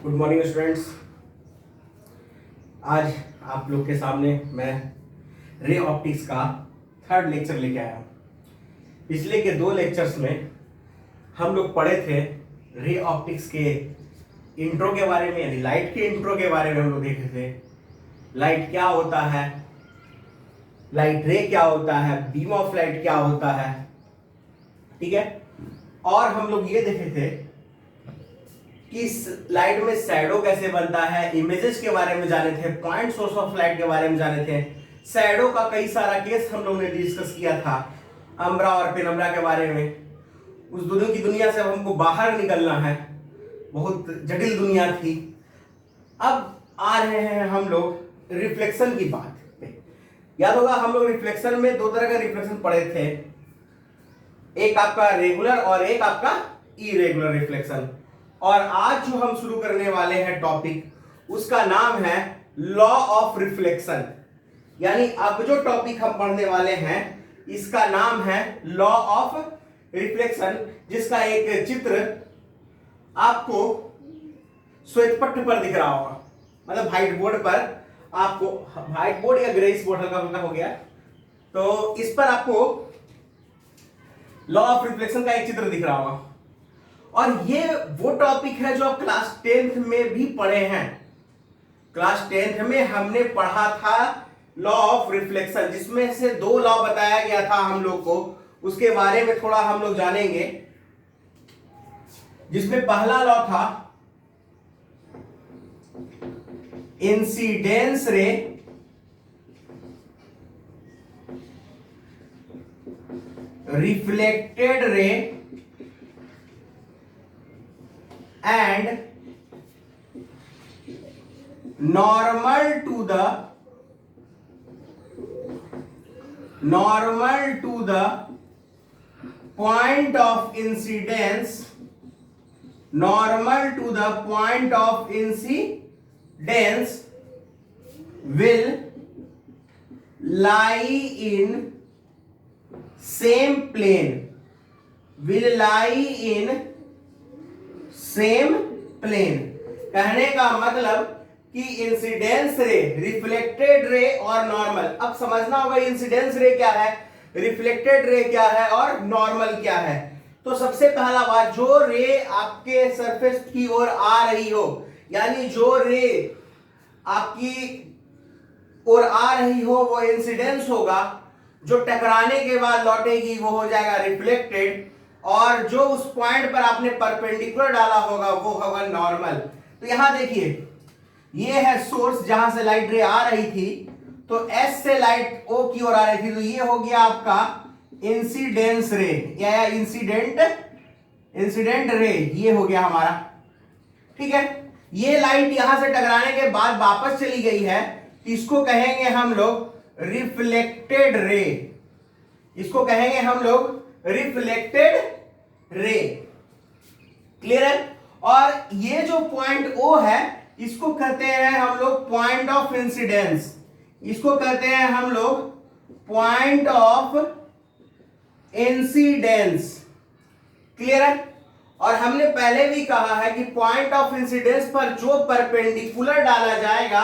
Good morning students. आज आप लोग के सामने मैं रे ऑप्टिक्स का थर्ड लेक्चर लेके आया हूँ। पिछले के दो लेक्चर्स में हम लोग पढ़े थे रे ऑप्टिक्स के इंट्रो के बारे में, यानी लाइट के इंट्रो के बारे में हम लोग देखे थे। लाइट क्या होता है, लाइट रे क्या होता है, बीम ऑफ लाइट क्या होता है, ठीक है। और हम लोग ये देखे थे कि लाइट में शैडो कैसे बनता है, इमेजेस के बारे में जाने थे, पॉइंट सोर्स ऑफ लाइट के बारे में जाने थे। शैडो का कई सारा केस हम लोग ने डिस्कस किया था, अम्ब्रा और पेनम्ब्रा के बारे में। उस दोनों की दुनिया से हमको बाहर निकलना है, बहुत जटिल दुनिया थी। अब आ रहे हैं हम लोग रिफ्लेक्शन की बात पे। याद होगा हम लोग रिफ्लेक्शन में दो तरह का रिफ्लेक्शन पढ़े थे, एक आपका रेगुलर और एक आपका इरेगुलर रिफ्लेक्शन। और आज जो हम शुरू करने वाले हैं टॉपिक, उसका नाम है लॉ ऑफ रिफ्लेक्शन। यानी अब जो टॉपिक हम पढ़ने वाले हैं इसका नाम है लॉ ऑफ रिफ्लेक्शन, जिसका एक चित्र आपको श्वेत पट्ट पर दिख रहा होगा, मतलब व्हाइट बोर्ड पर आपको, व्हाइट बोर्ड या ग्रेइश बोर्ड हल्का हल्का हो गया, तो इस पर आपको लॉ ऑफ रिफ्लेक्शन का एक चित्र दिख रहा होगा। और ये वो टॉपिक है जो आप क्लास 10th में भी पढ़े हैं। क्लास 10th में हमने पढ़ा था लॉ ऑफ रिफ्लेक्शन, जिसमें से दो लॉ बताया गया था हम लोग को, उसके बारे में थोड़ा हम लोग जानेंगे। जिसमें पहला लॉ था इंसिडेंस रे reflected ray and normal to the point of incidence, normal to the point of incidence will lie in same plane, will lie in same plane. कहने का मतलब कि इंसिडेंस रे, रिफ्लेक्टेड रे और नॉर्मल। अब समझना होगा इंसिडेंस रे क्या है, रिफ्लेक्टेड रे क्या है और नॉर्मल क्या है। तो सबसे पहला बात, जो रे आपके सरफेस की ओर आ रही हो, यानी जो रे आपकी ओर आ रही हो वो इंसिडेंस होगा, जो टकराने के बाद लौटेगी वो हो जाएगा रिफ्लेक्टेड, और जो उस पॉइंट पर आपने परपेंडिकुलर डाला होगा वो होगा नॉर्मल। तो यहां देखिए, ये है सोर्स जहां से लाइट रे आ रही थी, तो एस से लाइट ओ की ओर आ रही थी, तो ये हो गया आपका इंसिडेंस रे या इंसिडेंट रे, ये हो गया हमारा, ठीक है। ये लाइट यहां से टकराने के बाद वापस चली गई है, इसको कहेंगे हम लोग रिफ्लेक्टेड रे, इसको कहेंगे हम लोग रिफ्लेक्टेड रे। क्लियर है। और ये जो पॉइंट ओ है इसको कहते हैं हम लोग पॉइंट ऑफ इंसिडेंस, इसको कहते हैं हम लोग पॉइंट ऑफ इंसिडेंस। क्लियर है। और हमने पहले भी कहा है कि पॉइंट ऑफ इंसिडेंस पर जो परपेंडिकुलर डाला जाएगा,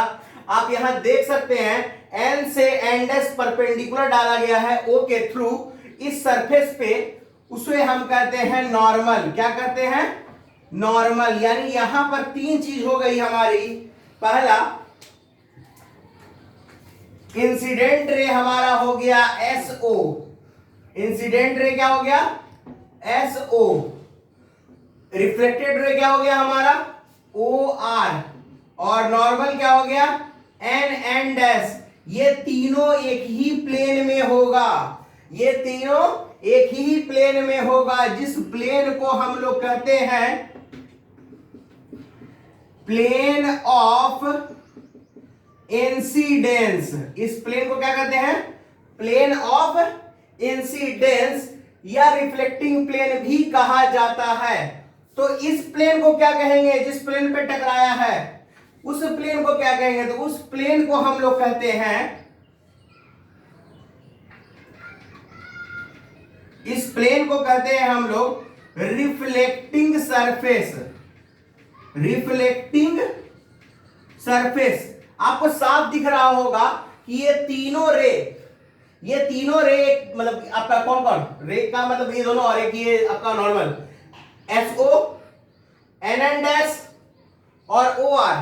आप यहां देख सकते हैं एन से एंड एस परपेंडिकुलर डाला गया है ओ के थ्रू इस सरफेस पे, उसे हम कहते हैं नॉर्मल। क्या कहते हैं? नॉर्मल। यानी यहां पर तीन चीज हो गई हमारी। पहला, इंसिडेंट रे हमारा हो गया एसओ, इंसिडेंट रे क्या हो गया? एसओ। रिफ्लेक्टेड रे क्या हो गया हमारा? O R. और नॉर्मल क्या हो गया? N and S. ये तीनों एक ही प्लेन में होगा, ये तीनों एक ही प्लेन में होगा, जिस प्लेन को हम लोग कहते हैं प्लेन ऑफ इंसिडेंस। इस प्लेन को क्या कहते हैं? प्लेन ऑफ इंसिडेंस या रिफ्लेक्टिंग प्लेन भी कहा जाता है। तो इस प्लेन को क्या कहेंगे? जिस प्लेन पे टकराया है उस प्लेन को क्या कहेंगे? तो उस प्लेन को हम लोग कहते हैं, इस प्लेन को कहते हैं हम लोग रिफ्लेक्टिंग सरफेस। Reflecting surface. आपको साफ दिख रहा होगा कि ये तीनों रे मतलब आपका कौन कौन रे का मतलब ये दोनों, और एक ये आपका नॉर्मल SO, NN डैश और OR,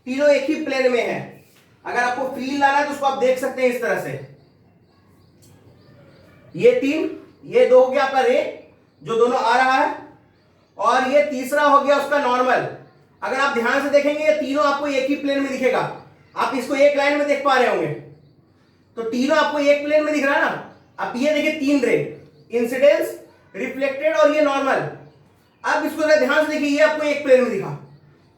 तीनों एक ही प्लेन में है। अगर आपको फील लाना है तो उसको आप देख सकते हैं इस तरह से। ये दो हो गया आपका रे जो दोनों आ रहा है, और ये तीसरा हो गया उसका नॉर्मल। अगर आप ध्यान से देखेंगे ये तीनों आपको एक ही प्लेन में दिखेगा। आप इसको एक लाइन में देख पा रहे होंगे, तो तीनों आपको एक प्लेन में दिख रहा है ना। अब ये देखिए तीन रे, इंसिडेंस, रिफ्लेक्टेड और ये नॉर्मल। अब इसको अगर ध्यान से देखिए ये आपको एक प्लेन में दिखा,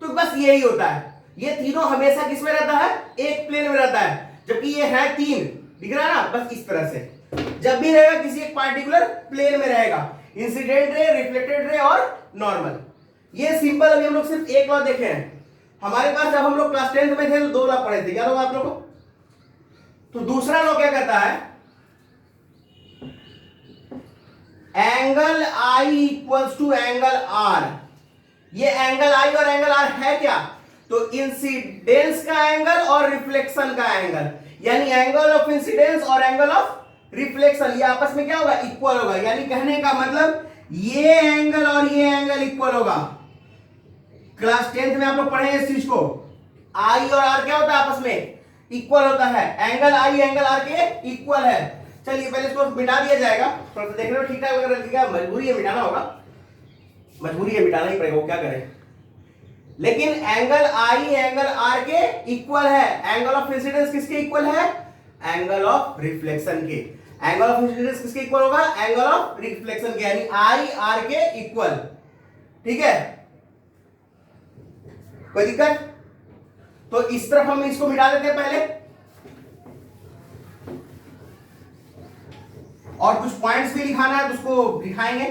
तो बस यही होता है, ये तीनों हमेशा किस में रहता है, एक प्लेन में रहता है। जबकि ये है तीन, दिख रहा है ना, बस इस तरह से जब भी रहेगा किसी एक पार्टिकुलर प्लेन में रहेगा, इंसिडेंट रे, रिफ्लेक्टेड रे और नॉर्मल। ये सिंपल अभी हम लोग सिर्फ एक लॉ देखे हैं। हमारे पास जब हम लोग क्लास 10th में थे तो दो लॉ पढ़े थे, क्या लॉ आप लोगों को? तो दूसरा लॉ क्या कहता है, angle I equals to angle R। ये एंगल I और एंगल R है क्या, तो इंसिडेंस का एंगल और रिफ्लेक्शन का एंगल, यानी एंगल ऑफ इंसिडेंस और एंगल ऑफ रिफ्लेक्शन, ये आपस में क्या होगा, इक्वल होगा। यानी कहने का मतलब ये एंगल और ये एंगल इक्वल होगा। क्लास 10th में आप लोग पढ़े इस चीज को, I और R क्या होता है, आपस में इक्वल होता है। एंगल I एंगल R के इक्वल है। चलिए पहले इसको मिटा दिया जाएगा, थोड़ा सा देखने में ठीक ठाक लग रहा है, मजबूरी है मिटाना होगा, मजबूरी है मिटाना ही पड़ेगा, वो क्या करें। लेकिन एंगल I एंगल R के इक्वल है। एंगल ऑफ इंसिडेंस किसके इक्वल है, एंगल ऑफ रिफ्लेक्शन के। एंगल ऑफ इंसिडेंस किसके इक्वल होगा, एंगल ऑफ रिफ्लेक्शन के, यानी I R के इक्वल। ठीक है, कोई दिक्कत? तो इस तरफ हम इसको मिटा देते हैं पहले, और कुछ पॉइंट्स भी लिखाना है तो उसको लिखाएंगे।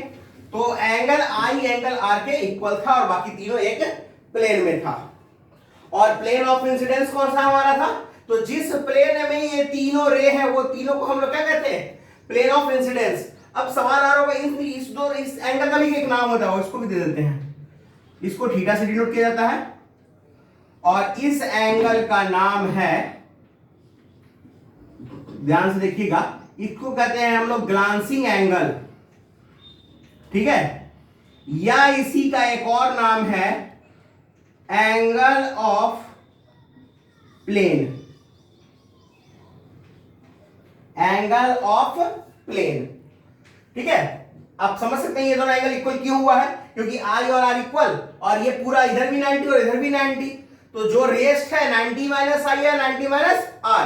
तो एंगल I एंगल R के इक्वल था और बाकी तीनों एक प्लेन में था। और प्लेन ऑफ इंसिडेंस कौन सा हमारा था, तो जिस प्लेन में ये तीनों रे हैं वो तीनों को हम लोग क्या कहते हैं, प्लेन ऑफ इंसिडेंस। अब सवाल आ रहा होगा इस एंगल का भी एक नाम होता है, इसको भी दे देते हैं। इसको थीटा से डिनोट किया जाता है, और इस एंगल का नाम है, ध्यान से देखिएगा, इसको कहते हैं हम लोग ग्लांसिंग एंगल। ठीक है, या इसी का एक और नाम है angle of plane, angle of plane. ठीक है, आप समझ सकते हैं ये दोनों एंगल इक्वल क्यों हुआ है, क्योंकि I और R इक्वल, और ये पूरा इधर भी 90 और इधर भी 90, तो जो रेस्ट है 90 माइनस I या 90 माइनस R,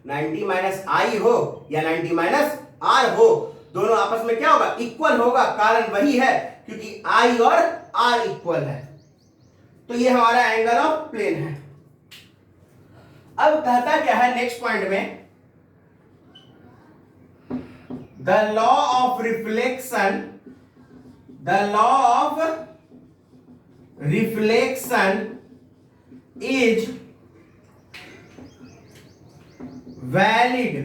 90 माइनस I हो या 90 माइनस R हो, दोनों आपस में क्या होगा, इक्वल होगा। कारण वही है क्योंकि I और R इक्वल है। तो ये हमारा एंगल ऑफ प्लेन है। अब कहता क्या है नेक्स्ट पॉइंट में, the law of reflection, the law of reflection is valid,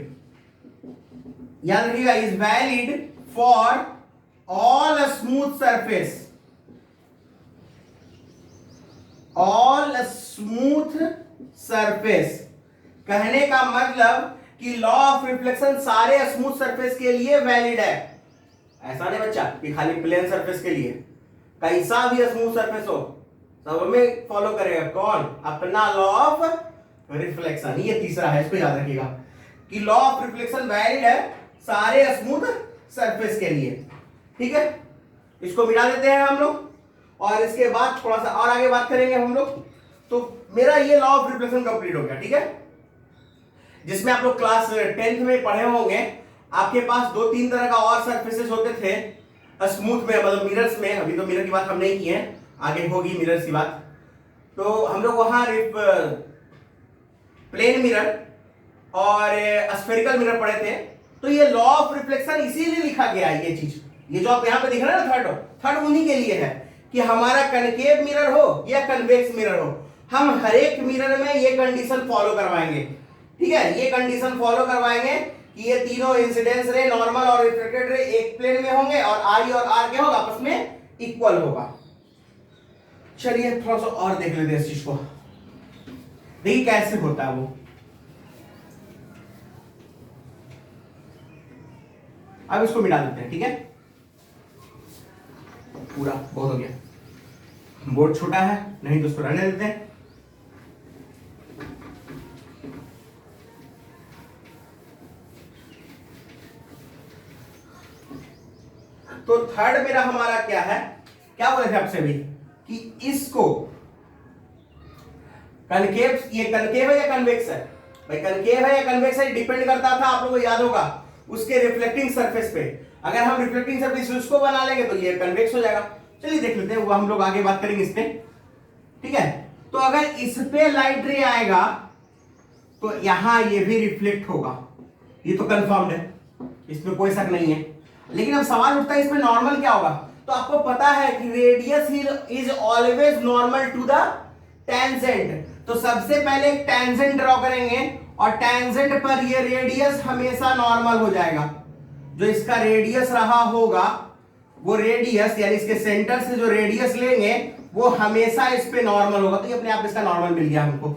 याद रखिएगा, is valid for all smooth surface, all smooth surface. कहने का मतलब कि लॉ ऑफ रिफ्लेक्शन सारे स्मूथ सरफेस के लिए वैलिड है। ऐसा नहीं बच्चा कि खाली प्लेन सरफेस के लिए, कैसा भी स्मूथ सरफेस हो सब में फॉलो करेगा कौन, अपना लॉ ऑफ रिफ्लेक्शन। ये तीसरा है, इसको याद रखिएगा कि लॉ ऑफ रिफ्लेक्शन वैलिड है सारे स्मूथ सरफेस के लिए। ठीक है, इसको मिटा देते हैं हम लोग, और इसके बाद थोड़ा सा और आगे बात करेंगे हम लोग। तो मेरा ये लॉ ऑफ रिफ्लेक्शन कंप्लीट हो गया। ठीक है, जिसमें आप लोग क्लास 10th में पढ़े होंगे, आपके पास दो तीन तरह का और सरफेसेस होते थे स्मूथ में, मतलब मिरर्स में। अभी तो मिरर की बात हम नहीं की है, आगे होगी मिरर्स की बात। तो हम लोग वहां प्लेन मिरर और स्फेरिकल मिरर पढ़े थे। तो ये लॉ ऑफ रिफ्लेक्शन इसीलिए लिखा गया है, ये चीज, ये जो आप यहां पे दिख रहे हैं ना, थर्ड उन्हीं के लिए है कि हमारा कनकेव मिरर हो या कन्वेक्स मिरर हो, हम हर एक मिरर में ये कंडीशन फॉलो करवाएंगे। ठीक है, ये कंडीशन फॉलो करवाएंगे कि ये तीनों इंसिडेंस रे, नॉर्मल और रिफ्लेक्टेड रे एक प्लेन में होंगे, और I और R क्या होगा, आपस में इक्वल होगा। चलिए थोड़ा सा और देख लेते हैं इस चीज को, देखिए कैसे होता है वो। अब इसको मिटा देते हैं, ठीक है। पूरा बहुत हो गया, बोर्ड छोटा है, नहीं तो उसको रहने देते हैं। तो थर्ड मेरा हमारा क्या है, क्या बोले थे आपसे भी कि इसको कनकेव, ये कनकेव है या कन्वेक्स है भाई, कनकेव है या कन्वेक्स है डिपेंड करता था, आप लोगों को याद होगा उसके रिफ्लेक्टिंग सरफेस पे। अगर हम रिफ्लेक्टिंग सरफेस उसको बना लेंगे तो ये कन्वेक्स हो जाएगा। चलिए देख लेते हैं, वो हम लोग आगे बात करेंगे इस पे, ठीक है। तो अगर इस पे लाइट रे आएगा तो यहां ये भी रिफ्लेक्ट होगा, ये तो कंफर्म्ड है, इसमें कोई शक नहीं है। लेकिन अब सवाल उठता है इसमें नॉर्मल क्या होगा। तो आपको पता है कि radius is always normal to the tangent. तो सबसे पहले एक टेंजेंट ड्रॉ करेंगे और टेंजेंट पर ये रेडियस हमेशा नॉर्मल हो जाएगा। जो इसका रेडियस रहा होगा वो रेडियस यानी इसके सेंटर से जो रेडियस लेंगे वो हमेशा इस पे नॉर्मल होगा, तो ये अपने आप इसका नॉर्मल मिल गया हमको।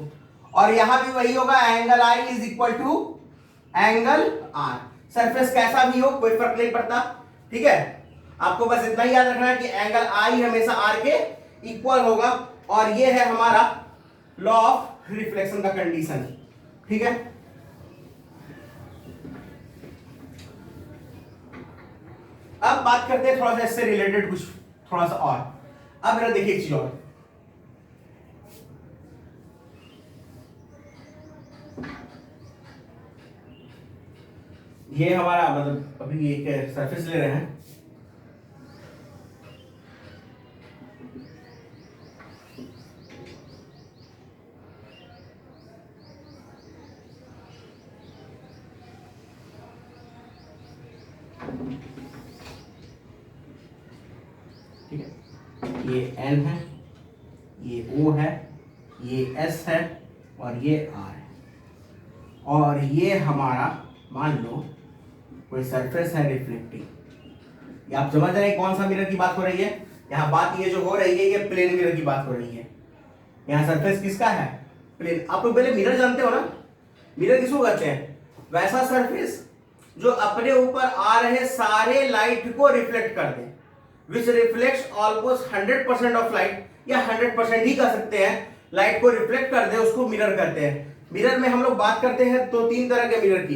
और यहां भी वही होगा, angle I is equal to angle R. Surface कैसा भी हो कोई फर्क नहीं पड़ता, ठीक है। आपको बस इतना ही याद रखना है कि एंगल आई हमेशा आर के इक्वल होगा, और ये है हमारा लॉ ऑफ रिफ्लेक्शन का कंडीशन, ठीक है। अब बात करते हैं थोड़ा सा इससे रिलेटेड कुछ थोड़ा सा और। अब मेरा देखिए एक चीज और, ये हमारा मतलब अभी एक सरफेस ले रहे हैं, ठीक है। ये N है, ये O है, ये S है और ये R है। और ये हमारा मान लो कोई सरफेस है रिफ्लेक्टिंग। ये आप समझ रहे हैं कौन सा मिरर की बात हो रही है। यहाँ बात ये जो हो रही है ये प्लेन मिरर की बात हो रही है। यहाँ सरफेस किसका है, प्लेन। आप लोग पहले मिरर जानते हो ना, मिरर किसको कहते हैं, वैसा सरफेस जो अपने ऊपर आ रहे सारे लाइट को रिफ्लेक्ट कर दे, which reflects almost 100% of light, या 100% ही कह सकते हैं, लाइट को रिफ्लेक्ट कर दे, उसको मिरर कहते हैं। मिरर में हम लोग बात करते हैं तो तीन तरह के मिरर की।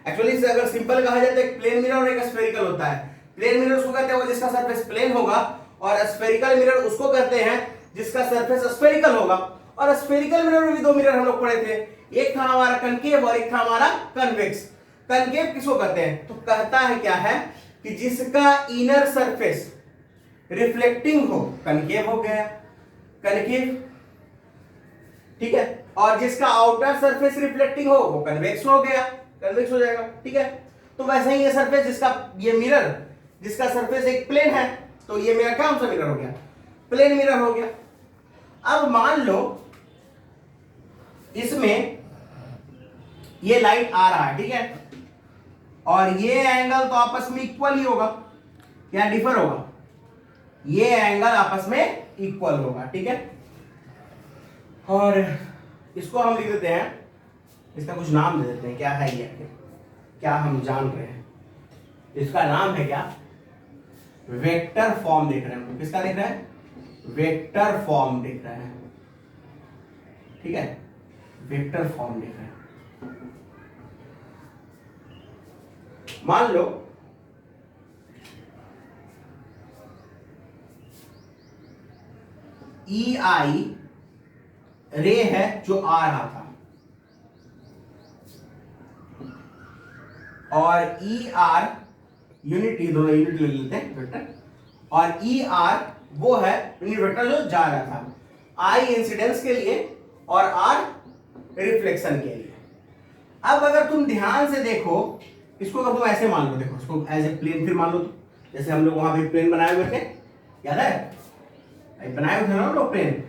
एक्चुअली इसे अगर सिंपल कहा जाए तो एक प्लेन मिरर और एक स्फेरिकल होता है। प्लेन मिरर उसको कहते हैं वो जिसका सरफेस प्लेन होगा, और स्फेरिकल मिरर उसको कहते हैं जिसका सरफेस स्फेरिकल होगा। और स्फेरिकल मिरर में भी दो मिरर हम लोग पढ़े थे, एक था हमारा कनकेव और एक था हमारा कन्वेक्स। कनकेव किसको कहते हैं, तो कहता है क्या है कि जिसका इनर सरफेस रिफ्लेक्टिंग हो, कनकेव हो गया, कनकेव, ठीक है। और जिसका आउटर सरफेस रिफ्लेक्टिंग हो वो कन्वेक्स हो गया, कन्वेक्स हो जाएगा, ठीक है। तो वैसे ही ये सरफेस जिसका, ये मिरर जिसका सरफेस एक प्लेन है, तो ये मेरा कौन सा मिरर हो गया, प्लेन मिरर हो गया। अब मान लो इसमें ये लाइट आ रहा है, ठीक है, और ये एंगल तो आपस में इक्वल ही होगा या डिफर होगा, ये एंगल आपस में इक्वल होगा, ठीक है। और इसको हम लिख देते हैं, इसका कुछ नाम दे देते हैं, क्या है ये, क्या हम जान रहे हैं, इसका नाम है क्या, वेक्टर फॉर्म देख रहे हैं। किसका देख रहे हैं, वेक्टर फॉर्म देख रहे हैं, ठीक है, वेक्टर फॉर्म देख रहे हैं। मान लो ई आई रे है जो आ रहा था, और ई आर यूनिट, ये दोनों यूनिट ले लेते हैं वेक्टर, और ई आर वो है यूनिट वेक्टर जो जा रहा था, आई इंसिडेंस के लिए और आर रिफ्लेक्शन के लिए। अब अगर तुम ध्यान से देखो इसको, अगर तुम ऐसे मान लो, देखो इसको एज ए प्लेन फिर मान लो, जैसे हम लोग वहां पे प्लेन बनाए हुए थे, याद है बनाए हुए थे ना हम लोग प्लेन।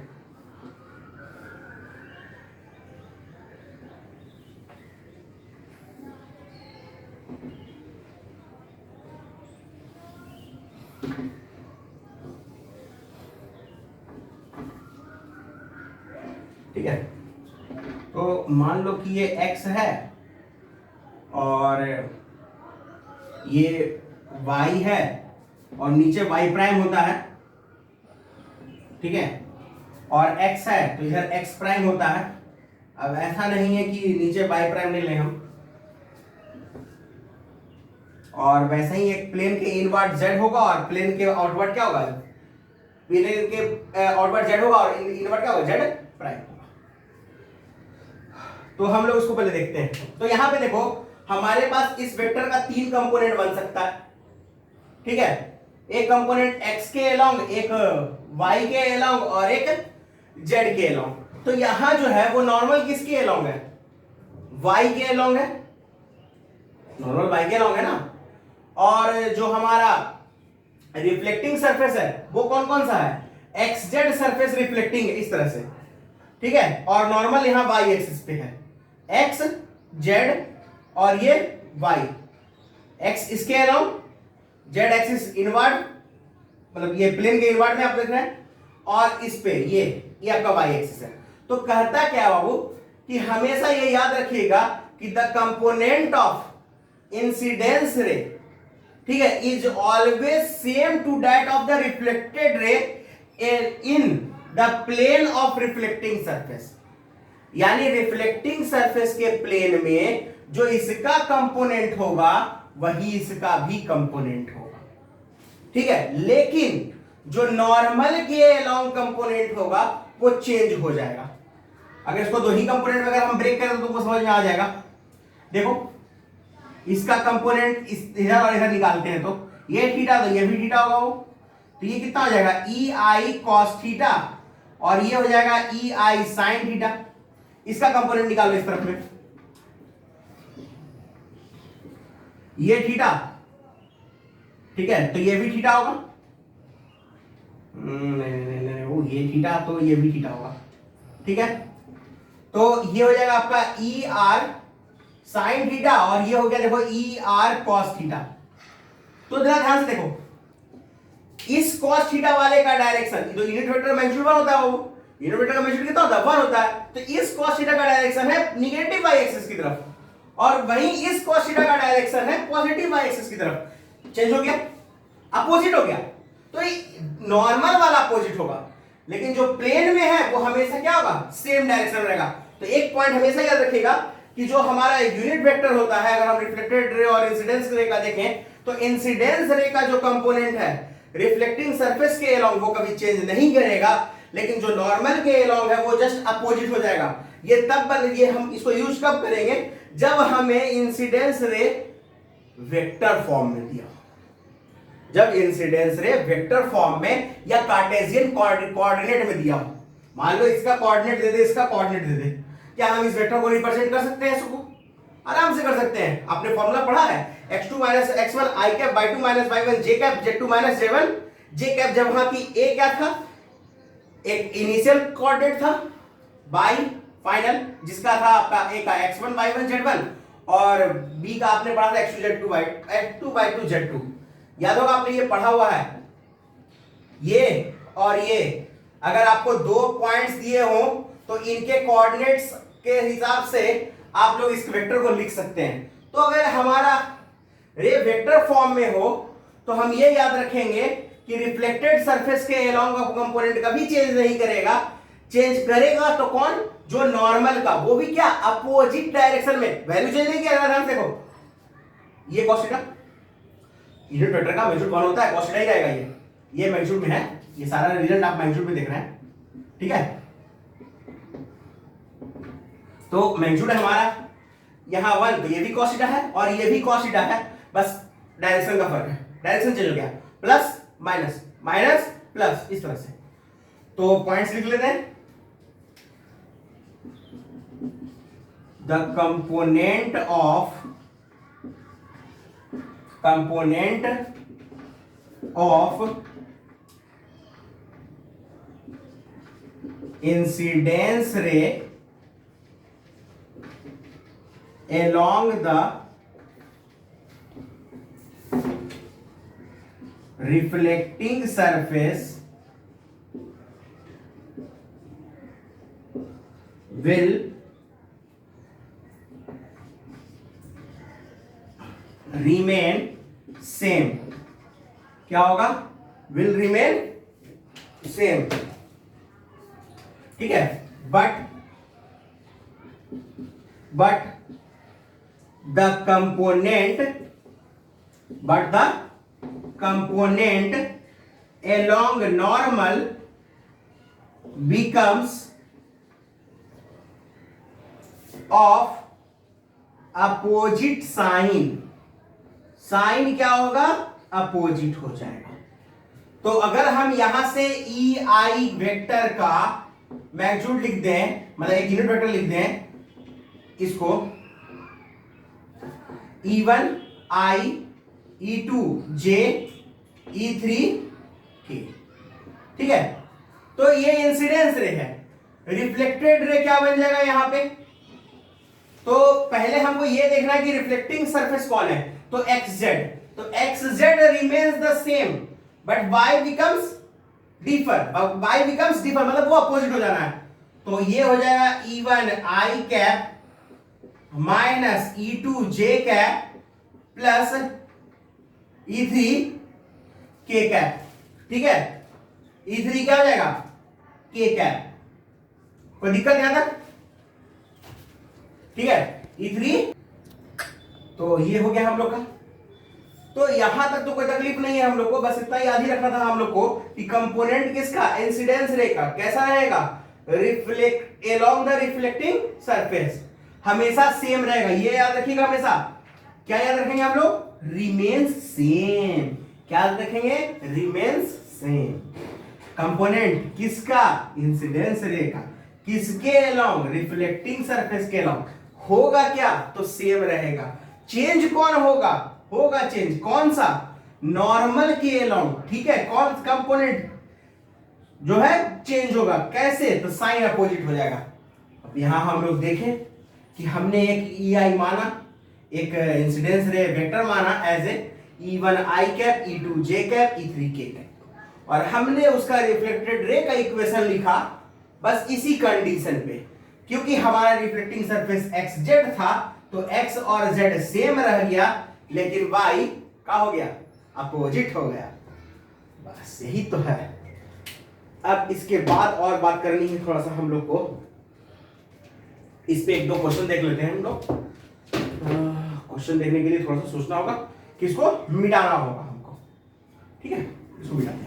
ठीक है। तो मान लो कि ये x है और ये y है और नीचे y प्राइम होता है, ठीक है, और x है तो इधर x प्राइम होता है। अब ऐसा नहीं है कि नीचे y प्राइम नहीं ले हम, और वैसे ही एक प्लेन के इनवर्ट z होगा और प्लेन के आउटवर्ट क्या होगा, प्लेन के आउटवर्ट z होगा और इनवर्ट क्या होगा, z प्राइम होगा। तो हम लोग इसको पहले देखते हैं। तो यहां पे देखो हमारे पास इस वेक्टर का 3 कंपोनेंट बन सकता है, ठीक है। एक कंपोनेंट x के अलोंग, एक y के अलोंग और एक z के अलोंग। तो यहां जो है वो नॉर्मल किसके अलोंग है, y के अलोंग है, नॉर्मल y के अलोंग है ना। और जो हमारा रिफ्लेक्टिंग सरफेस है वो कौन कौन सा है, xz सरफेस रिफ्लेक्टिंग है इस तरह से, ठीक है। और नॉर्मल यहां y एक्सिस पे है, x z और ये y, x इसके अलोंग, z एक्सिस इनवर्ड, मतलब ये प्लेन के इनवर्ड में आप देख रहे हैं, और इस पे ये आपका y एक्सिस है। तो कहता क्या बाबू कि हमेशा ये याद रखिएगा कि the component of incidence ray, ठीक है, is always same to that of the reflected ray in the plane of reflecting surface. यानी रिफ्लेक्टिंग सरफेस के प्लेन में जो इसका कंपोनेंट होगा वही इसका भी कंपोनेंट होगा, ठीक है। लेकिन जो नॉर्मल के अलोंग कंपोनेंट होगा वो चेंज हो जाएगा। अगर इसको दो ही कंपोनेंट में अगर हम ब्रेक करें तो तुमको समझ में आ जाएगा। देखो इसका कंपोनेंट इधर और इधर निकालते हैं तो ये थीटा तो ये भी थीटा होगा वो, तो ये कितना हो जाएगा ई आई कॉस थीटा और ये हो जाएगा ई आई साइन थीटा। इसका कंपोनेंट निकालो इस तरफ में, ये थीटा, ठीक है, तो ये भी थीटा होगा, नहीं वो ये थीटा तो ये भी थीटा होगा, ठीक है। तो ये हो जाएगा आपका ई आर साइन थीटा और ये हो गया देखो ई आर कॉस थीटा। तो जरा ध्यान से देखो, इस कॉस थीटा वाले का डायरेक्शन, जो यूनिट वेक्टर मैग्नीट्यूड 1 होता है, वो यूनिट वेक्टर का मैग्नीट्यूड कितना होता है 1 होता है, तो इस कॉस थीटा का डायरेक्शन है निगेटिव वाई एक्सिस की तरफ, और वहीं इस कॉस थीटा का डायरेक्शन है पॉजिटिव वाई एक्सिस की तरफ। चेंज हो गया, अपोजिट हो गया। तो नॉर्मल वाला अपोजिट होगा, लेकिन जो प्लेन में है वो हमेशा क्या होगा, सेम डायरेक्शन रहेगा। तो एक पॉइंट हमेशा याद रखिएगा कि जो हमारा यूनिट वेक्टर होता है, अगर हम रिफ्लेक्टेड रे और इंसिडेंस रे का देखें तो इंसिडेंस रे का जो कंपोनेंट है रिफ्लेक्टिंग सरफेस के अलोंग वो कभी चेंज नहीं करेगा, लेकिन जो नॉर्मल के अलोंग है वो जस्ट अपोजिट हो जाएगा। ये तब ये हम इसको यूज कब करेंगे, जब हमें इंसिडेंस रे वेक्टर फॉर्म में दिया, जब इंसिडेंस रे वेक्टर फॉर्म में या कार्टेशियन कोऑर्डिनेट में दिया हो। मान लो इसका कोऑर्डिनेट दे दे, इसका कोऑर्डिनेट दे दे, क्या हम इस वेक्टर को रिप्रेजेंट कर सकते हैं इसको? आराम से कर सकते हैं। आपने फॉर्मूला पढ़ा है x2 minus x1 i cap by 2 minus y1 j cap z2 minus j1 j cap, जब वहां की a क्या था, एक इनिशियल कोऑर्डिनेट था, बाई फाइनल जिसका था आपका a का x1 y1 z1 और b का आपने पढ़ा था x2 z2 x2 by 2 z2। याद होगा आपने ये पढ़ा हुआ है। ये और ये अगर आपको दो पॉइंट्स दिए हो तो इनके कोऑर्डिनेट्स के हिसाब से आप लोग इस वेक्टर को लिख सकते हैं। तो अगर हमारा रे वेक्टर फॉर्म में हो तो हम ये याद रखेंगे कि रिफ्लेक्टेड सरफेस के अलोंग का कंपोनेंट कभी चेंज नहीं करेगा। चेंज करेगा तो कौन, जो नॉर्मल का, वो भी क्या, अपोजिट डायरेक्शन में। वैल्यू चेंज नहीं किया, ध्यान से देखो, ये cos थीटा यूनिट वेक्टर का मैग्नीट्यूड 1 होता है, cos थीटा ही रहेगा। ये मैग्नीट्यूड में है, ये सारा रिजल्ट आप मैग्नीट्यूड में देख रहे हैं, ठीक है। तो मैग्नीट्यूड है हमारा यहां 1, तो ये भी cos थीटा है और ये भी cos थीटा है, बस डायरेक्शन का फर्क है, डायरेक्शन चेंज हो गया, प्लस माइनस माइनस प्लस, इस तरह से। तो पॉइंट्स लिख लेते हैं। द कंपोनेंट ऑफ इंसिडेंस रे along the reflecting surface will remain same। क्या होगा? will remain same, ठीक है। but the component along normal becomes of opposite sign। Sign क्या होगा? अपोजिट हो जाएगा। तो अगर हम यहां से ई आई वेक्टर का मैग्नीट्यूड लिख दें, मतलब एक यूनिट वेक्टर लिख दें, इसको E1 I, E2 J, E3 K, ठीक है। तो ये इंसिडेंस रे है। रिफ्लेक्टेड रे क्या बन जाएगा यहां पे? तो पहले हमको ये देखना है कि रिफ्लेक्टिंग सरफेस कौन है। तो XZ, तो XZ remains the same but Y becomes differ, मतलब वो अपोजिट हो जाना है। तो ये हो जाएगा E1 I cap minus E2 J cap plus E3 K cap, ठीक है। E3 क्या हो जाएगा? K cap. कोई दिक्कत यहां तक? ठीक है। E3, तो ये हो गया हम लोग का। तो यहां तक तो कोई तकलीफ नहीं है हम लोग को, बस इतना याद ही रखना था हम लोग को कि कंपोनेंट किसका? इंसिडेंस रे का। कैसा रहेगा? Reflect along the reflecting surface, हमेशा सेम रहेगा। ये याद रखिएगा हमेशा। क्या याद रखेंगे हम लोग? Remains same. क्या याद रखेंगे? Remains same. कंपोनेंट किसका? इंसिडेंस रे का। किसके अलोंग? रिफ्लेक्टिंग सरफेस के अलोंग। होगा क्या? तो सेम रहेगा। चेंज कौन होगा? होगा चेंज कौन सा? नॉर्मल के अलोंग, ठीक है। कौन कंपोनेंट जो है चेंज होगा? कैसे? तो साइन अपोजिट हो जाएगा। अब यहां हम लोग देखें कि हमने एक ई आई माना, एक इंसिडेंस रे वेक्टर माना as a E1 I cap, E2 J cap, E3 K cap, और हमने उसका रिफ्लेक्टेड रे का इक्वेशन लिखा बस इसी कंडीशन पे, क्योंकि हमारा रिफ्लेक्टिंग सरफेस XZ था तो X और Z सेम रह गया, लेकिन Y क्या हो गया? अपोजिट हो गया। बस यही तो है। अब इसके बाद और बात करनी है थोड़ा सा हम लोग को, इस पे एक दो क्वेश्चन देख लेते हैं हम लोग। क्वेश्चन देखने के लिए थोड़ा सा सोचना होगा, किसको मिटाना होगा हमको, ठीक है। इसको मिटाते हैं।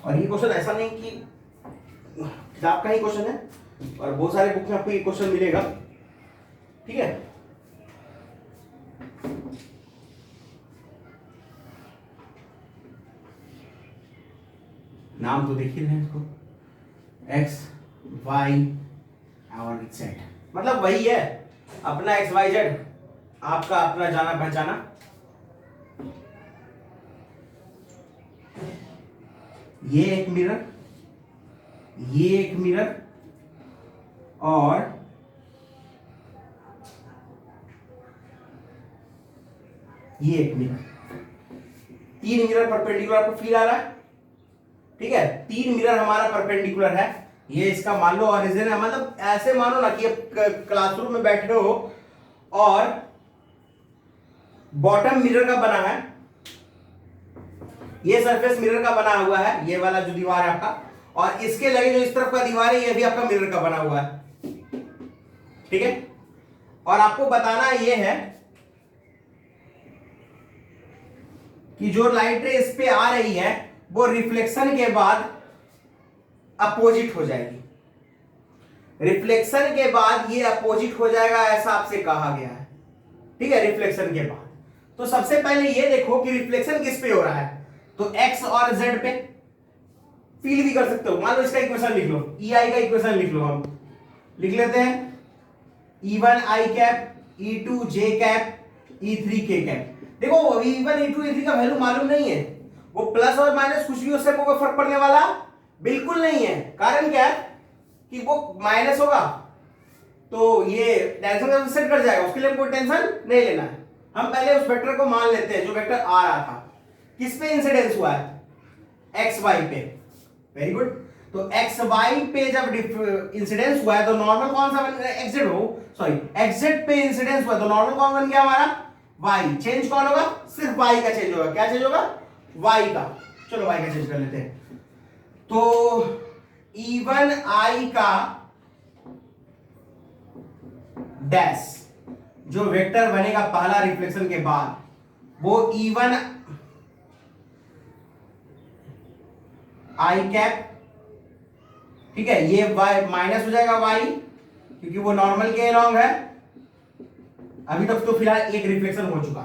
और ये क्वेश्चन ऐसा नहीं कि किताब का ही क्वेश्चन है, और बहुत सारे बुक में आपको ये क्वेश्चन मिलेगा, ठीक है। नाम तो देख ही रहे हैं इसको, X Y और Z, मतलब वही है अपना XYZ, आपका अपना जाना पहचाना। ये एक मिरर, ये एक मिरर, और ये एक मिरर। तीन मिरर परपेंडिकुलर आपको फील आ रहा है, ठीक है। तीन मिरर हमारा परपेंडिकुलर है। ये इसका मान लो ओरिजिन है, मतलब ऐसे मानो ना कि आप क्लासरूम में बैठे हो और बॉटम मिरर का बना है, ये सरफेस मिरर का बना हुआ है, ये वाला जो दीवार है आपका, और इसके लगे जो इस तरफ का दीवार है ये भी आपका मिरर का बना हुआ है, ठीक है। और आपको बताना ये है कि जो लाइट रे इस पे आ रही है वो रिफ्लेक्शन के बाद अपोजिट हो जाएगी। रिफ्लेक्शन के बाद ये अपोजिट हो जाएगा, ऐसा आपसे कहा गया है, ठीक है। रिफ्लेक्शन के बाद तो सबसे पहले ये देखो कि रिफ्लेक्शन किस पे हो रहा है, तो X और Z पे। फील भी कर सकते हो, मान लो इसका इक्वेशन लिख लो, EI का इक्वेशन लिख लो, हम लिख लेते हैं E1 I cap, E2 J cap, E3 K cap. देखो E1 E2 E3 का वैल्यू मालूम नहीं है, वो प्लस और माइनस कुछ भी उससे कोई फर्क पड़ने वाला बिल्कुल नहीं है। कारण क्या है कि वो माइनस होगा तो ये डायरेक्शन का सेट कर जाएगा, उसके लिए कोई टेंशन नहीं लेना है। हम पहले उस वेक्टर को मान लेते हैं जो वेक्टर आ रहा था, किस पे इंसिडेंस हुआ है, एक्स वाई पे। Very good. तो एक्स वाई पे जब इंसिडेंस हुआ है तो नॉर्मल कौन सा बन गया, एक्सजेड हो सॉरी एक्सजेड पे इंसिडेंस हुआ तो नॉर्मल कौन बन गया हमारा, वाई। चेंज कौन होगा, सिर्फ वाई का चेंज होगा। क्या चेंज होगा, वाई का। चलो वाई का चेंज कर लेते हैं। तो इवन आई का डैश जो वेक्टर बनेगा पहला रिफ्लेक्शन के बाद, वो इवन आई कैप, ठीक है। ये वाई माइनस हो जाएगा वाई, क्योंकि वो नॉर्मल के अलोंग है। अभी तक तो फिलहाल एक रिफ्लेक्शन हो चुका,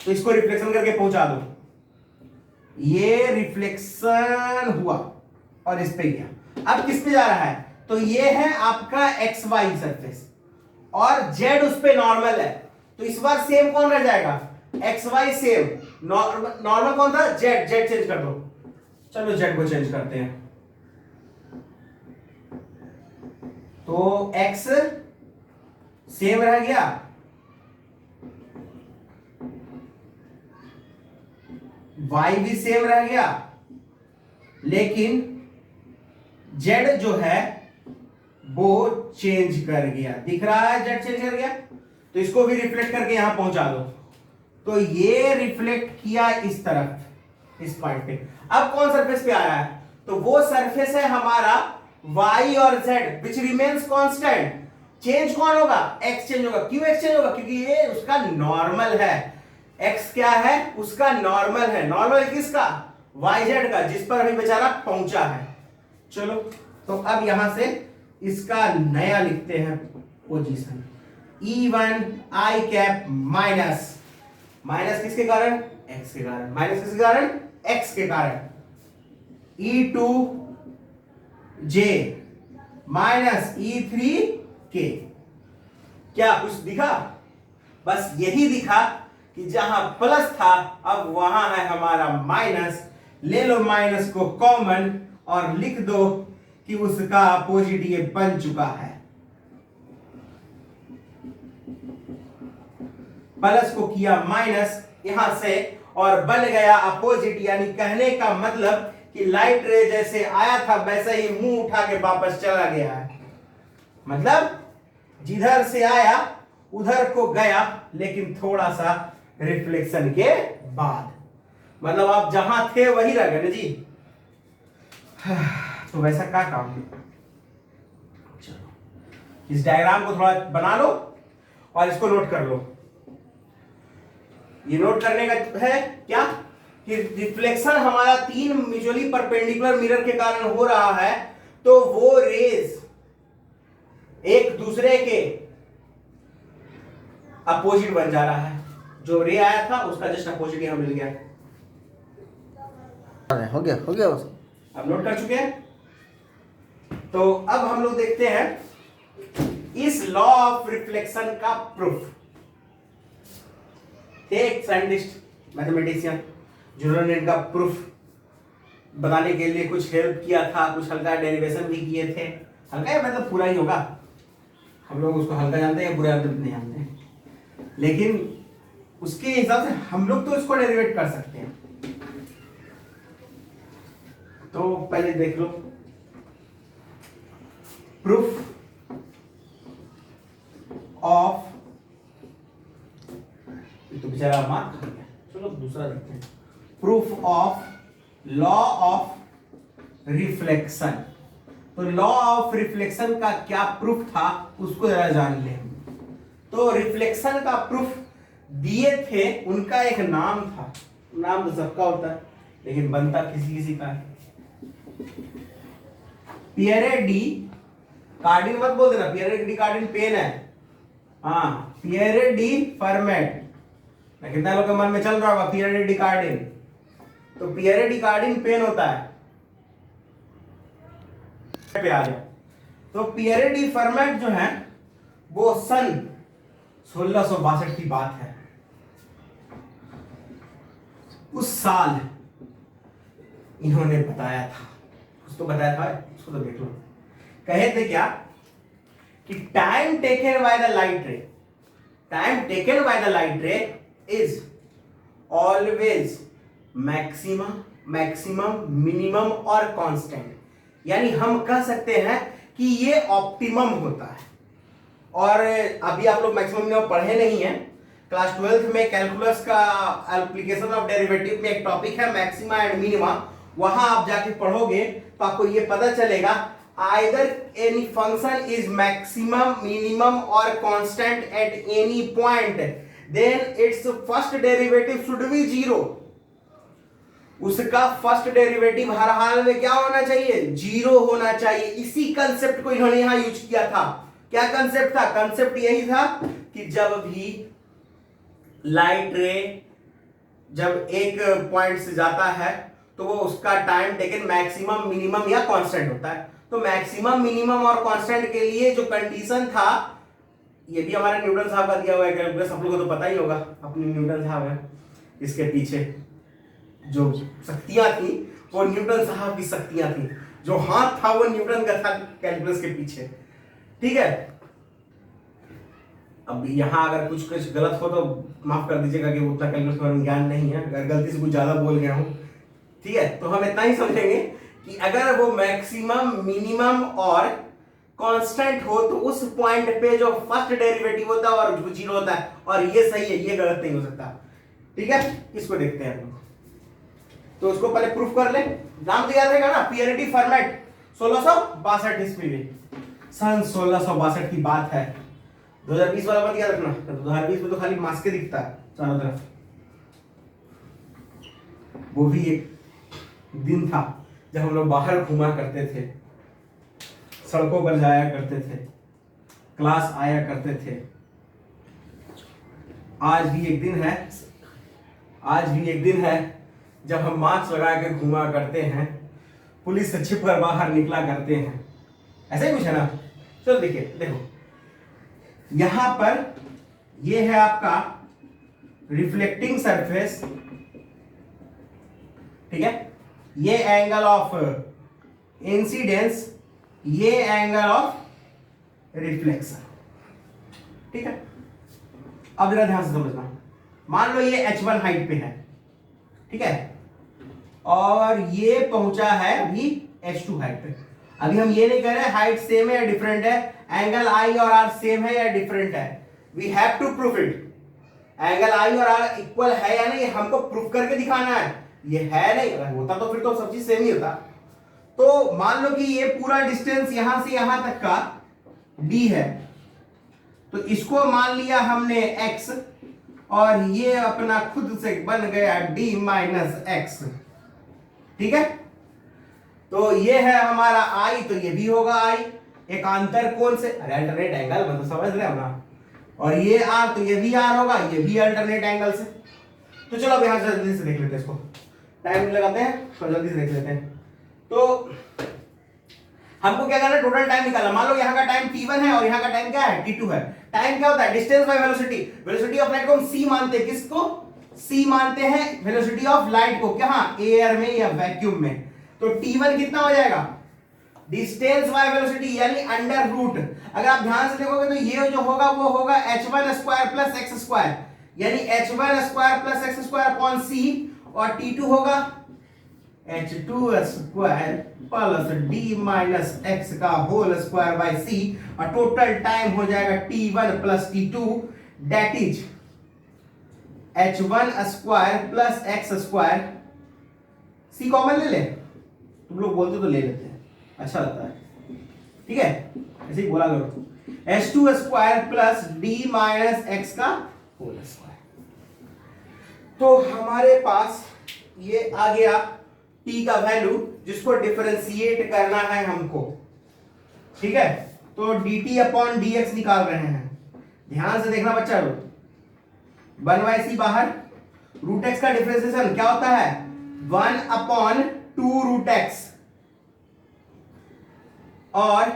तो इसको रिफ्लेक्शन करके पहुंचा दो। ये रिफ्लेक्शन हुआ और इस पे गया। अब किस पे जा रहा है, तो ये है आपका एक्स वाई सरफेस और जेड उस पे नॉर्मल है, तो इस बार सेम कौन रह जाएगा, एक्स वाई सेम। नॉर्मल कौन था, जेड। जेड चेंज कर दो। चलो जेड को चेंज करते हैं। तो एक्स सेम रह गया, वाई भी सेम रह गया, लेकिन जेड जो है वो चेंज कर गया। दिख रहा है जेड चेंज कर गया, तो इसको भी रिफ्लेक्ट करके यहां पहुंचा दो। तो ये रिफ्लेक्ट किया इस तरफ, इस पॉइंट पे। अब कौन सरफेस पे आ रहा है, तो वो सरफेस है हमारा y और z which remains constant. Change कौन होगा, x चेंज होगा। क्यों x चेंज होगा, क्योंकि ये उसका नॉर्मल है। x क्या है, उसका नॉर्मल है। नॉर्मल किसका, yz का, जिस पर अभी बेचारा पहुंचा है। चलो तो अब यहां से इसका नया लिखते हैं position, E1 I cap minus, minus किसके कारण, x के कारण। माइनस किसके कारण, x के कारण। E2 J minus E3 K। क्या कुछ दिखा, बस यही दिखा कि जहां प्लस था अब वहां है हमारा माइनस। ले लो माइनस को कॉमन और लिख दो कि उसका अपोजिट ये बन चुका है। प्लस को किया माइनस यहां से और बन गया अपोजिट, यानी कहने का मतलब कि लाइट रे जैसे आया था वैसे ही मुंह उठा के वापस चला गया है। मतलब जिधर से आया उधर को गया, लेकिन थोड़ा सा रिफ्लेक्शन के बाद। मतलब आप जहां थे वही रह गए ना जी। तो वैसा क्या काम, चलो इस डायग्राम को थोड़ा बना लो और इसको नोट कर लो। ये नोट करने का है क्या कि रिफ्लेक्शन हमारा तीन म्यूचुअली परपेंडिकुलर मिरर के कारण हो रहा है, तो वो रेज एक दूसरे के अपोजिट बन जा रहा है। जो रे आया था उसका जस्ट अपोजिट यहां मिल गया। हो गया बस। अब नोट कर चुके हैं। तो अब हम लोग देखते हैं इस लॉ ऑफ रिफ्लेक्शन का प्रूफ। एक साइंटिस्ट मैथमेटिशियन जिन्होंने इनका प्रूफ बताने के लिए कुछ हेल्प किया था, कुछ हल्का डेरिवेशन भी किए थे। हल्का है मतलब पूरा ही होगा, हम लोग उसको हल्का जानते हैं, पूरा नहीं जानते हैं, लेकिन उसके हिसाब से हम लोग तो इसको डेरिवेट कर सकते हैं। तो पहले देख लो प्रूफ ऑफ, तो बेचारा मार्क खा गया। चलो दूसरा देखते हैं, proof of law of reflection. तो लॉ ऑफ रिफ्लेक्शन का क्या प्रूफ था उसको जरा जान ले। तो रिफ्लेक्शन का प्रूफ दिए थे, उनका एक नाम था। नाम तो सबका होता है लेकिन बनता किसी किसी का है। पियरे डी कार्डिन मत बोल देना, पियरे डी कार्डिन पेन है। हाँ, पियरे डी फर्मेट। कितना लोग के मन में चल रहा होगा पियरे डी कार्डिन, तो पियरे डी कार्डिन पेन होता है। पे आ जाओ। तो पियरे डी फर्मेट जो है वो सन 1662 की बात है। उस साल इन्होंने बताया था, कुछ तो बताया था, उसको तो देख लो, कहे थे क्या कि time taken by the light रे, time taken by the light रे इज ऑलवेज मैक्सिमम मिनिमम और कांस्टेंट। यानी हम कह सकते हैं कि ये ऑप्टिमम होता है। और अभी आप लोग मैक्सिमम मिनिमम पढ़े नहीं है, क्लास 12th में कैलकुलस का एप्लीकेशन ऑफ डेरिवेटिव में एक टॉपिक है मैक्सिमा एंड मिनिमा, वहां आप जाके पढ़ोगे तो आपको ये पता चलेगा either any function is maximum minimum और constant at any point then its first derivative should be zero. उसका फर्स्ट डेरिवेटिव हर हाल में क्या होना चाहिए, जीरो होना चाहिए। इसी कंसेप्ट को इन्होंने यहां यूज किया था। क्या कंसेप्ट था, कंसेप्ट यही था कि जब भी लाइट रे जब एक पॉइंट से जाता है तो वो उसका टाइम टेकन मैक्सिमम मिनिमम या कांस्टेंट होता है। तो मैक्सिमम मिनिमम और कांस्टेंट के लिए जो कंडीशन था, ये भी हमारे न्यूटन साहब का दिया हुआ है कैलकुलस, आप लोगों को तो पता ही होगा, अपनी न्यूटन साहब है, इसके पीछे जो शक्तियां थी वो न्यूटन साहब की शक्तियां थी, जो हाथ था वो न्यूटन का था कैलकुलस के पीछे। ठीक है, अब यहां अगर कुछ गलत हो तो माफ कर दीजिएगा कि उतना कैलकुलस के बारे में ज्ञान नहीं है, अगर गलती से कुछ ज्यादा बोल गया हूं। ठीक है, तो हम इतना ही समझेंगे कि अगर वो मैक्सिमम मिनिमम और कांस्टेंट हो तो उस पॉइंट पे जो फर्स्ट डेरिवेटिव होता है और जीरो होता है, और ये सही है, ये गलत नहीं हो सकता। ठीक है, इसको देखते हैं हम। तो उसको पहले प्रूफ कर ले, नाम तो याद रहेगा ना, पीएनटी फॉर्मेट 1662 ईस्वी में, सन 1662 की बात है। 2020 वाला मत याद रखना, 2020 में तो खाली मास्क दिखता है चारों तरफ। वो भी एक दिन था जब हम लोग बाहर घूमा करते थे, सड़कों पर जाया करते थे, क्लास आया करते थे। आज भी एक दिन है, आज भी एक दिन है जब हम मास्क लगा के घूमा करते हैं, पुलिस से छिपकर बाहर निकला करते हैं। ऐसा ही कुछ है ना। चलो देखिए, देखो यहां पर ये है आपका रिफ्लेक्टिंग सरफेस। ठीक है, ये एंगल ऑफ इंसिडेंस, ये एंगल ऑफ रिफ्लेक्शन। ठीक है, अब जरा ध्यान से समझना। मान लो ये h1 हाइट पे है, ठीक है, और ये पहुंचा है अभी h2 हाइट पे। अभी हम ये नहीं कह रहे हाइट सेम है या डिफरेंट है, एंगल I और R सेम है या डिफरेंट है। We have to proof it. Angle I और R इक्वल है या नहीं, हमको प्रूफ करके दिखाना है। ये है नहीं, अगर होता तो फिर तो सब चीज सेम ही होता। तो मान लो कि ये पूरा डिस्टेंस यहां से यहां तक का d है, तो इसको मान लिया हमने x, और ये अपना खुद से बन गया d माइनस x। ठीक है, तो ये है हमारा I, तो ये भी होगा I एक अंतर कोण से, अरे अल्टरनेट एंगल मतलब समझ रहे हो ना। और ये R, तो ये भी R होगा, ये भी अल्टरनेट एंगल से। तो चलो अब यहां जल्दी से देख लेते हैं, इसको टाइम लगाते हैं तो जल्दी से देख लेते हैं। तो हमको क्या करना है, टोटल टाइम निकालना। मान लो यहाँ का टाइम t1 है और यहाँ का टाइम क्या है, t2 है। टाइम क्या होता है, distance by velocity. Velocity of light को हम c मानते हैं, किसको, c मानते हैं वेलोसिटी ऑफ लाइट को, कहां, एयर में या वैक्यूम में। तो t1 कितना हो जाएगा, डिस्टेंस बाय वेलोसिटी यानी अंडर रूट। अगर आप ध्यान से देखोगे तो ये जो होगा वो होगा h1 square plus x square, यानी h1 square plus x square upon c, और t2 होगा h2 square plus d minus x का होल स्क्वायर बाय c, और टोटल टाइम हो जाएगा t1 plus t2, that is h1 square plus x square. c common ले ले, तुम लोग बोलते तो ले लेते हैं, अच्छा लगता है। ठीक है, ऐसे ही बोला करो, h2 square plus d minus x का होल स्क्वायर। तो हमारे पास ये आ गया t का वैल्यू, जिसको डिफरेंशिएट करना है हमको। ठीक है, तो dt अपॉन dx निकाल रहे हैं। ध्यान से देखना बच्चा लोग, 1/c बाहर, रूट x का डिफरेंशिएशन क्या होता है, 1 अपॉन 2 रूट x, और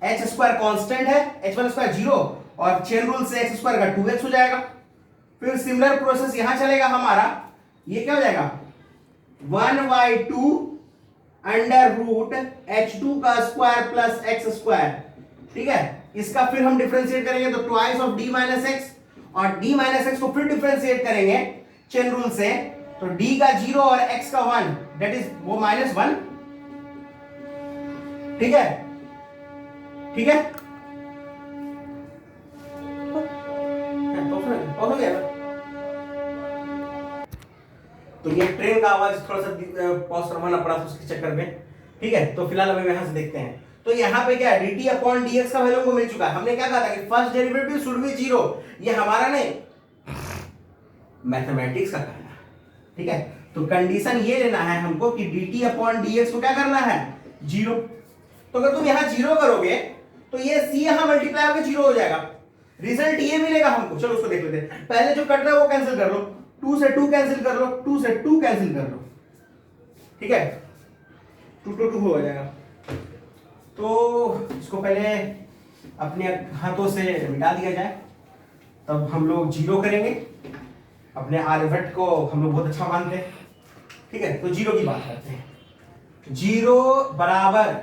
h स्क्वायर कांस्टेंट है, h1 स्क्वायर 0, और चेन रूल से x स्क्वायर का 2x हो जाएगा। फिर सिमिलर प्रोसेस यहां चलेगा हमारा, ये क्या हो जाएगा 1/2 अंडर रूट h2 का स्क्वायर प्लस एक्स स्क्वायर। ठीक है, इसका फिर हम डिफरेंशिएट करेंगे तो twice of d minus x, और d माइनस एक्स को फिर डिफरेंशिएट करेंगे चेन रूल से, तो d का 0 और x का 1 दैट इज वो -1। ठीक है, ठीक है, तो ये ट्रेन का आवाज थोड़ा सा पॉज करवाना पड़ा था उसके चक्कर में। ठीक है, तो फिलहाल अब यहां से देखते हैं। तो यहाँ पे क्या है, dt अपॉन dx का वैल्यू को मिल चुका है। हमने क्या कहा था कि फर्स्ट डेरिवेटिव शुड बी 0, ये हमारा नहीं, मैथमेटिक्स का कहना है। ठीक है, तो कंडीशन ये लेना है हमको कि dt अपॉन dx को क्या करना है, 0। तो अगर तुम यहाँ 0 करोगे तो ये c यहाँ मल्टीप्लाई होकर 0 हो जाएगा, रिजल्ट ये मिलेगा हमको। चलो उसको देख लेते हैं। पहले जो कट रहा है वो कैंसिल कर लो, 2 से 2 कैंसिल कर लो, 2 से 2 कैंसिल कर लो। ठीक है, 2 2 2 हो जाएगा। तो इसको पहले अपने हाथों से मिटा दिया जाए, तब हम लोग 0 करेंगे। अपने आर्यभट्ट को हम लोग बहुत अच्छा मानते हैं। ठीक है, तो 0 की बात करते हैं। 0 बराबर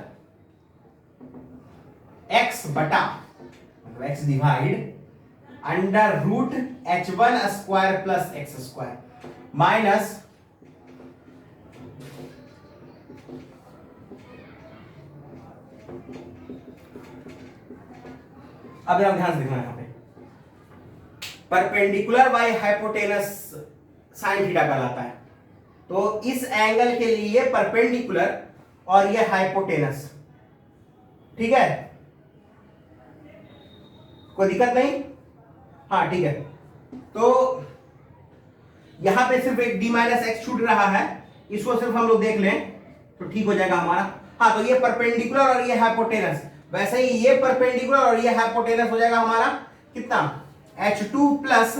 x बटा x divide under root h1 square plus x square minus अब ध्यान से देखना यहां पे, perpendicular by hypotenuse sine theta कहलाता है। तो इस एंगल के लिए परपेंडिकुलर और ये हाइपोटेनस। ठीक है, कोई दिक्कत नहीं? हाँ ठीक है, तो यहां पे सिर्फ एक d माइनस एक्स छूट रहा है, इसको सिर्फ हम लोग देख लें तो ठीक हो जाएगा हमारा। हाँ, तो ये परपेंडिकुलर और ये हाइपोटेनस, वैसे ही ये परपेंडिकुलर और ये हाइपोटेनस हो जाएगा हमारा कितना, h2 plus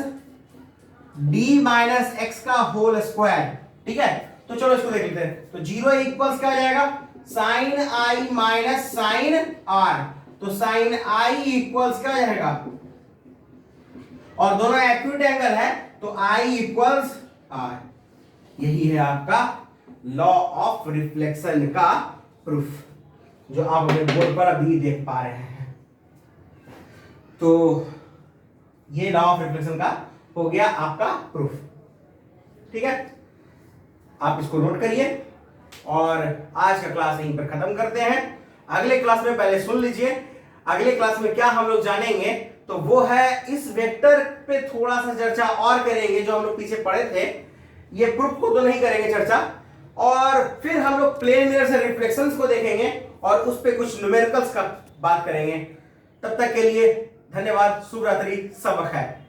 d minus x का होल स्क्वायर। ठीक है, तो चलो इसको देख लेते हैं। तो 0 इक्वल्स क्या हो जाएगा, sine i minus sine r। तो साइन i इक्वल्स क्या हो जाएगा, और दोनों एक्यूट एंगल है तो i इक्वल्स r। यही है आपका लॉ ऑफ रिफ्लेक्शन का प्रूफ, जो आप अपने बोर्ड पर अभी देख पा रहे हैं। तो ये लॉ ऑफ रिफ्लेक्शन का हो गया आपका प्रूफ। ठीक है, आप इसको नोट करिए और आज का क्लास यहीं पर खत्म करते हैं। अगले क्लास में पहले सुन लीजिए, अगले क्लास में क्या हम लोग जानेंगे, तो वो है इस वेक्टर पे थोड़ा सा चर्चा और करेंगे जो हम लोग पीछे पढ़े थे। ये प्रूफ को तो नहीं करेंगे चर्चा, और फिर हम लोग प्लेन मिरर से रिफ्लेक्शंस को देखेंगे और उस पे कुछ न्यूमेरिकल्स का बात करेंगे। तब तक के लिए धन्यवाद, शुभ रात्रि, सबक है।